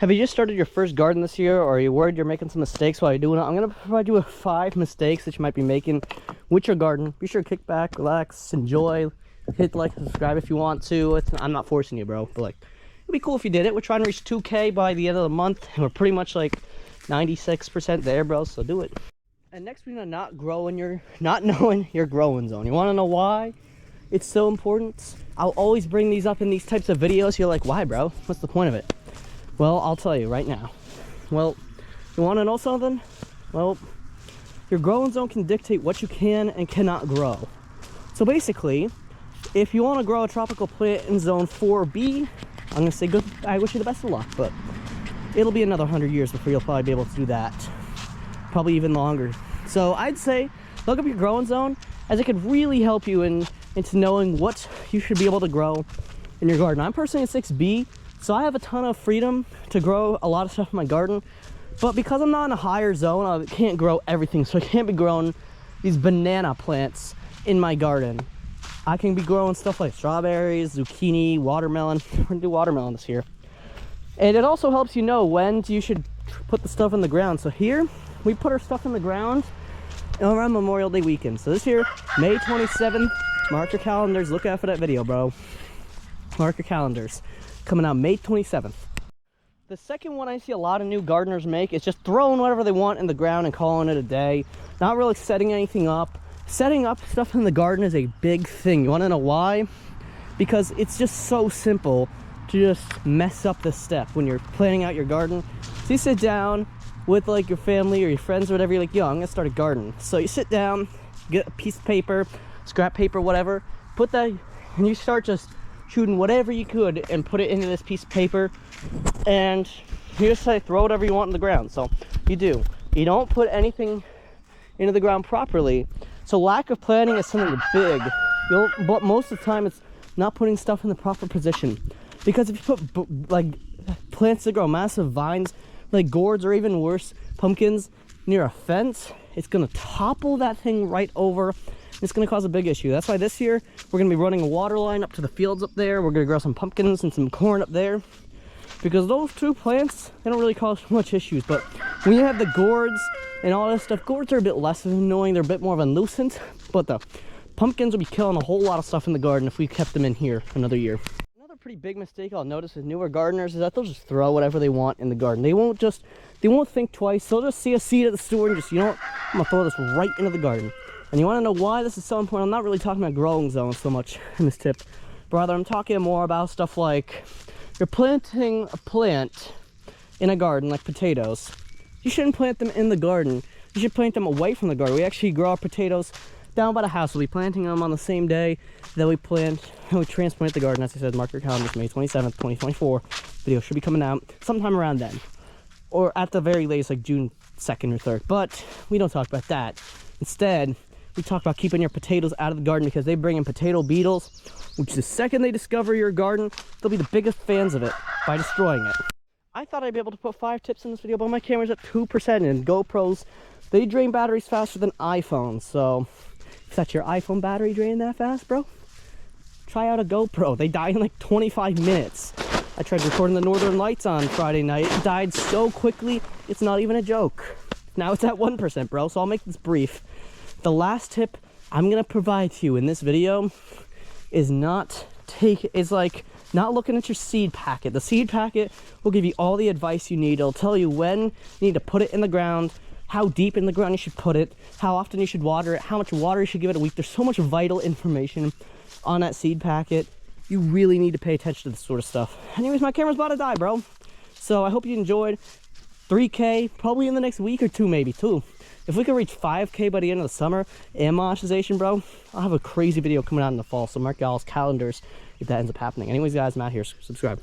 Have you just started your first garden this year, or are you worried you're making some mistakes while you're doing it? I'm going to provide you with 5 mistakes that you might be making with your garden. Be sure to kick back, relax, enjoy, hit like and subscribe if you want to. I'm not forcing you, bro, but like, it'd be cool if you did it. We're trying to reach 2K by the end of the month, and we're pretty much like 96% there, bro, so do it. And next, we're not knowing your growing zone. You want to know why it's so important? I'll always bring these up in these types of videos. You're like, why, bro? What's the point of it? Well, I'll tell you right now. Well, you want to know something? Well, your growing zone can dictate what you can and cannot grow. So basically, if you want to grow a tropical plant in zone 4B, I'm going to say good. I wish you the best of luck, but it'll be another 100 years before you'll probably be able to do that. Probably even longer. So I'd say look up your growing zone, as it could really help you into knowing what you should be able to grow in your garden. I'm personally in 6B, so I have a ton of freedom to grow a lot of stuff in my garden, but because I'm not in a higher zone, I can't grow everything. So I can't be growing these banana plants in my garden. I can be growing stuff like strawberries, zucchini, watermelon. We're gonna do watermelon this year. And it also helps you know when you should put the stuff in the ground. So here, we put our stuff in the ground around Memorial Day weekend. So this year, May 27th, mark your calendars, look out for that video, bro. Mark your calendars. Coming out May 27th. The second one I see a lot of new gardeners make is just throwing whatever they want in the ground and calling it a day. Not really setting anything up. Setting up stuff in the garden is a big thing. You want to know why? Because it's just so simple to just mess up this step when you're planning out your garden. So you sit down with like your family or your friends or whatever, you're like, yo, I'm gonna start a garden. So you sit down, get a piece of paper, scrap paper, whatever, put that, and you start just shooting whatever you could and put it into this piece of paper, and you just say throw whatever you want in the ground. So you don't put anything into the ground properly. So lack of planning is something big. But most of the time it's not putting stuff in the proper position, because if you put like plants that grow massive vines like gourds or even worse pumpkins near a fence, it's gonna topple that thing right over. It's going to cause a big issue. That's why this year we're going to be running a water line up to the fields up there. We're going to grow some pumpkins and some corn up there, because those 2 plants, they don't really cause much issues. But when you have the gourds and all this stuff, gourds are a bit less annoying. They're a bit more of a nuisance, but the pumpkins will be killing a whole lot of stuff in the garden if we kept them in here another year. Another pretty big mistake I'll notice with newer gardeners is that they'll just throw whatever they want in the garden. They won't think twice. They'll just see a seed at the store and just, you know what, I'm gonna throw this right into the garden. And you want to know why this is so important? I'm not really talking about growing zones so much in this tip. Rather, I'm talking more about stuff like you're planting a plant in a garden, like potatoes. You shouldn't plant them in the garden. You should plant them away from the garden. We actually grow our potatoes down by the house. We'll be planting them on the same day that we transplant the garden. As I said, mark your calendars, May 27th, 2024. Video should be coming out sometime around then. Or at the very latest, like June 2nd or 3rd. But we don't talk about that. Instead, we talk about keeping your potatoes out of the garden, because they bring in potato beetles, which the second they discover your garden, they'll be the biggest fans of it by destroying it. I thought I'd be able to put 5 tips in this video, but my camera's at 2%, and GoPros, they drain batteries faster than iPhones. So if that's your iPhone battery draining that fast, bro, try out a GoPro. They die in like 25 minutes. I tried recording the Northern Lights on Friday night. It died so quickly, it's not even a joke. Now it's at 1%, bro, so I'll make this brief. The last tip I'm gonna provide to you in this video is not looking at your seed packet. The seed packet will give you all the advice you need. It'll tell you when you need to put it in the ground, how deep in the ground you should put it, how often you should water it, how much water you should give it a week. There's so much vital information on that seed packet. You really need to pay attention to this sort of stuff. Anyways, my camera's about to die, bro. So I hope you enjoyed. 3K probably in the next week or 2, maybe 2. If we can reach 5K by the end of the summer and monetization, bro, I'll have a crazy video coming out in the fall. So mark y'all's calendars if that ends up happening. Anyways, guys, I'm out here. Subscribe.